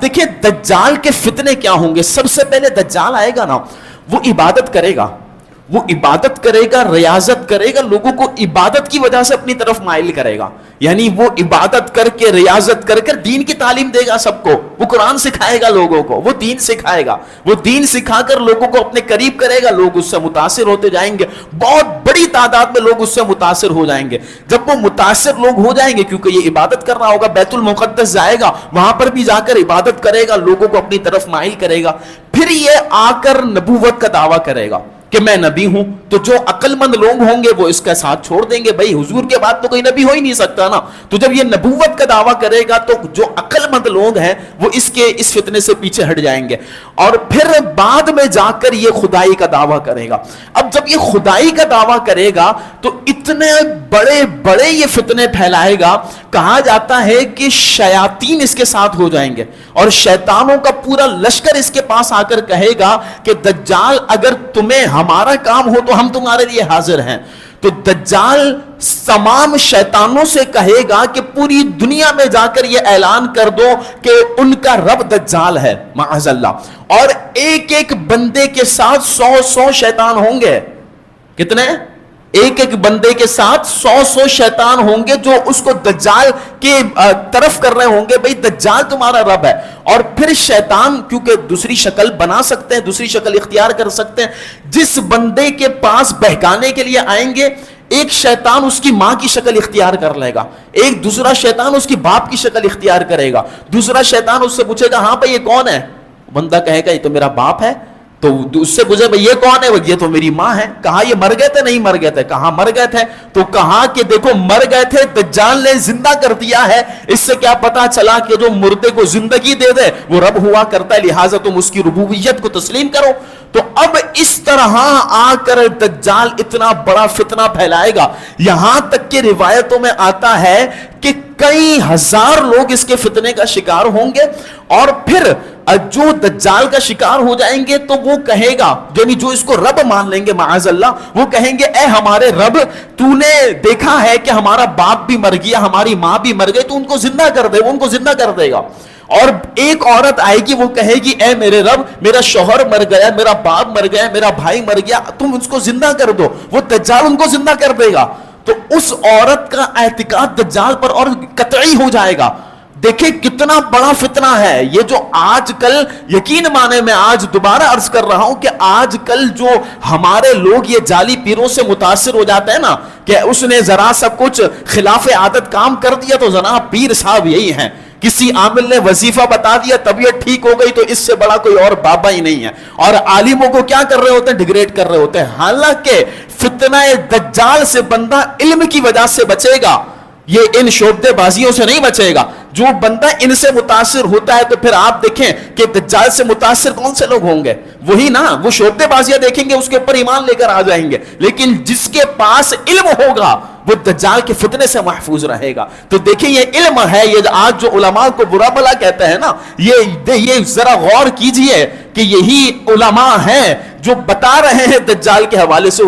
دیکھیں دجال کے فتنے کیا ہوں گے. سب سے پہلے دجال آئے گا نا, وہ عبادت کرے گا, وہ عبادت کرے گا, ریاضت کرے گا, لوگوں کو عبادت کی وجہ سے اپنی طرف مائل کرے گا. یعنی وہ عبادت کر کے, ریاضت کر کر دین کی تعلیم دے گا سب کو. وہ قرآن سکھائے گا لوگوں کو, وہ دین سکھائے گا, وہ دین سکھا کر لوگوں کو اپنے قریب کرے گا. لوگ اس سے متاثر ہوتے جائیں گے, بہت بڑی تعداد میں لوگ اس سے متاثر ہو جائیں گے. جب وہ متاثر لوگ ہو جائیں گے, کیونکہ یہ عبادت کر رہا ہوگا, بیت المقدس جائے گا, وہاں پر بھی جا کر عبادت کرے گا, لوگوں کو اپنی طرف مائل کرے گا. پھر یہ آ کر نبوت کا دعویٰ کرے گا کہ میں نبی ہوں. تو جو عقل مند لوگ ہوں گے وہ اس کا ساتھ چھوڑ دیں گے, بھائی حضور کے بعد تو کوئی نبی ہو ہی نہیں سکتا نا. تو جب یہ نبوت کا دعویٰ کرے گا تو جو عقل مند لوگ ہیں وہ اس فتنے سے پیچھے ہٹ جائیں گے, اور پھر بعد میں جا کر یہ خدائی کا دعویٰ کرے گا. اب جب یہ خدائی کا دعویٰ کرے گا تو اتنے بڑے بڑے یہ فتنے پھیلائے گا, کہا جاتا ہے کہ شیاطین اس کے ساتھ ہو جائیں گے, اور شیطانوں کا پورا لشکر اس کے پاس آ کر کہے گا کہ دجال اگر تمہیں ہمارا کام ہو تو ہم تمہارے لیے حاضر ہیں. تو دجال تمام شیطانوں سے کہے گا کہ پوری دنیا میں جا کر یہ اعلان کر دو کہ ان کا رب دجال ہے, معاذ اللہ. اور ایک ایک بندے کے ساتھ 100 شیطان ہوں گے. کتنے؟ ایک ایک بندے کے ساتھ 100 شیطان ہوں گے جو اس کو دجال کے طرف کر رہے ہوں گے, بھئی دجال تمہارا رب ہے. اور پھر شیطان کیونکہ دوسری شکل بنا سکتے ہیں, دوسری شکل اختیار کر سکتے ہیں, جس بندے کے پاس بہکانے کے لیے آئیں گے, ایک شیطان اس کی ماں کی شکل اختیار کر لے گا, ایک دوسرا شیطان اس کی باپ کی شکل اختیار کرے گا, دوسرا شیطان اس سے پوچھے گا ہاں بھئی یہ کون ہے؟ بندہ کہے گا یہ تو میرا باپ ہے. تو اس سے پوچھے بھئی یہ کون ہے؟ یہ تو میری ماں ہے. کہا یہ مر گئے تھے؟ نہیں مر گئے تھے. کہاں مر گئے تھے؟ تو کہا کہ دیکھو مر گئے تھے, دجال نے زندہ کر دیا ہے. اس سے کیا پتا چلا کہ جو مردے کو زندگی دے دے وہ رب ہوا کرتا ہے, لہٰذا تم اس کی ربوبیت کو تسلیم کرو. تو اب اس طرح آ کر دجال اتنا بڑا فتنہ پھیلائے گا, یہاں تک کہ روایتوں میں آتا ہے کہ کئی ہزار لوگ اس کے فتنے کا شکار ہوں گے. اور پھر جو دجال کا شکار ہو جائیں گے تو وہ کہے گا, یعنی جو اس کو رب مان لیں گے معاذ اللہ, وہ کہیں گے اے ہمارے رب, تو نے دیکھا ہے کہ ہمارا باپ بھی مر گیا, ہماری ماں بھی مر گئی, تو ان کو زندہ کر دے. وہ ان کو زندہ کر دے گا. اور ایک عورت آئے گی, وہ کہے گی اے میرے رب, میرا شوہر مر گیا, میرا باپ مر گیا, میرا بھائی مر گیا, تم اس کو زندہ کر دو. وہ دجال ان کو زندہ کر دے گا. تو اس عورت کا اعتقاد دجال پر اور قطعی ہو جائے گا. دیکھیں کتنا بڑا فتنہ ہے یہ جو آج کل, یقین مانے میں آج دوبارہ عرض کر رہا ہوں کہ آج کل جو ہمارے لوگ یہ جعلی پیروں سے متاثر ہو جاتے ہیں نا, کہ اس نے ذرا سا کچھ خلاف عادت کام کر دیا تو جناب پیر صاحب یہی ہیں, کسی عامل نے وظیفہ بتا دیا طبیعت ٹھیک ہو گئی تو اس سے بڑا کوئی اور بابا ہی نہیں ہے. اور عالموں کو کیا کر رہے ہوتے ہیں؟ ڈیگریڈ کر رہے ہوتے ہیں. حالانکہ فتنہ دجال سے بندہ علم کی وجہ سے بچے گا, یہ ان شعبدے بازیوں سے نہیں بچے گا. جو بندہ ان سے متاثر ہوتا ہے تو پھر آپ دیکھیں کہ دجال سے متاثر کون سے لوگ ہوں گے؟ وہی نا, وہ شعبدے بازیاں دیکھیں گے, اس کے اوپر ایمان لے کر آ جائیں گے. لیکن جس کے پاس علم ہوگا وہ دجال کے فتنے سے محفوظ رہے گا. تو دیکھیں یہ علم ہے, یہ آج جو علماء کو برا بلا کہتے ہیں نا, یہ ذرا غور کیجئے کہ یہی علماء ہیں جو بتا رہے ہیں دجال کے حوالے سے.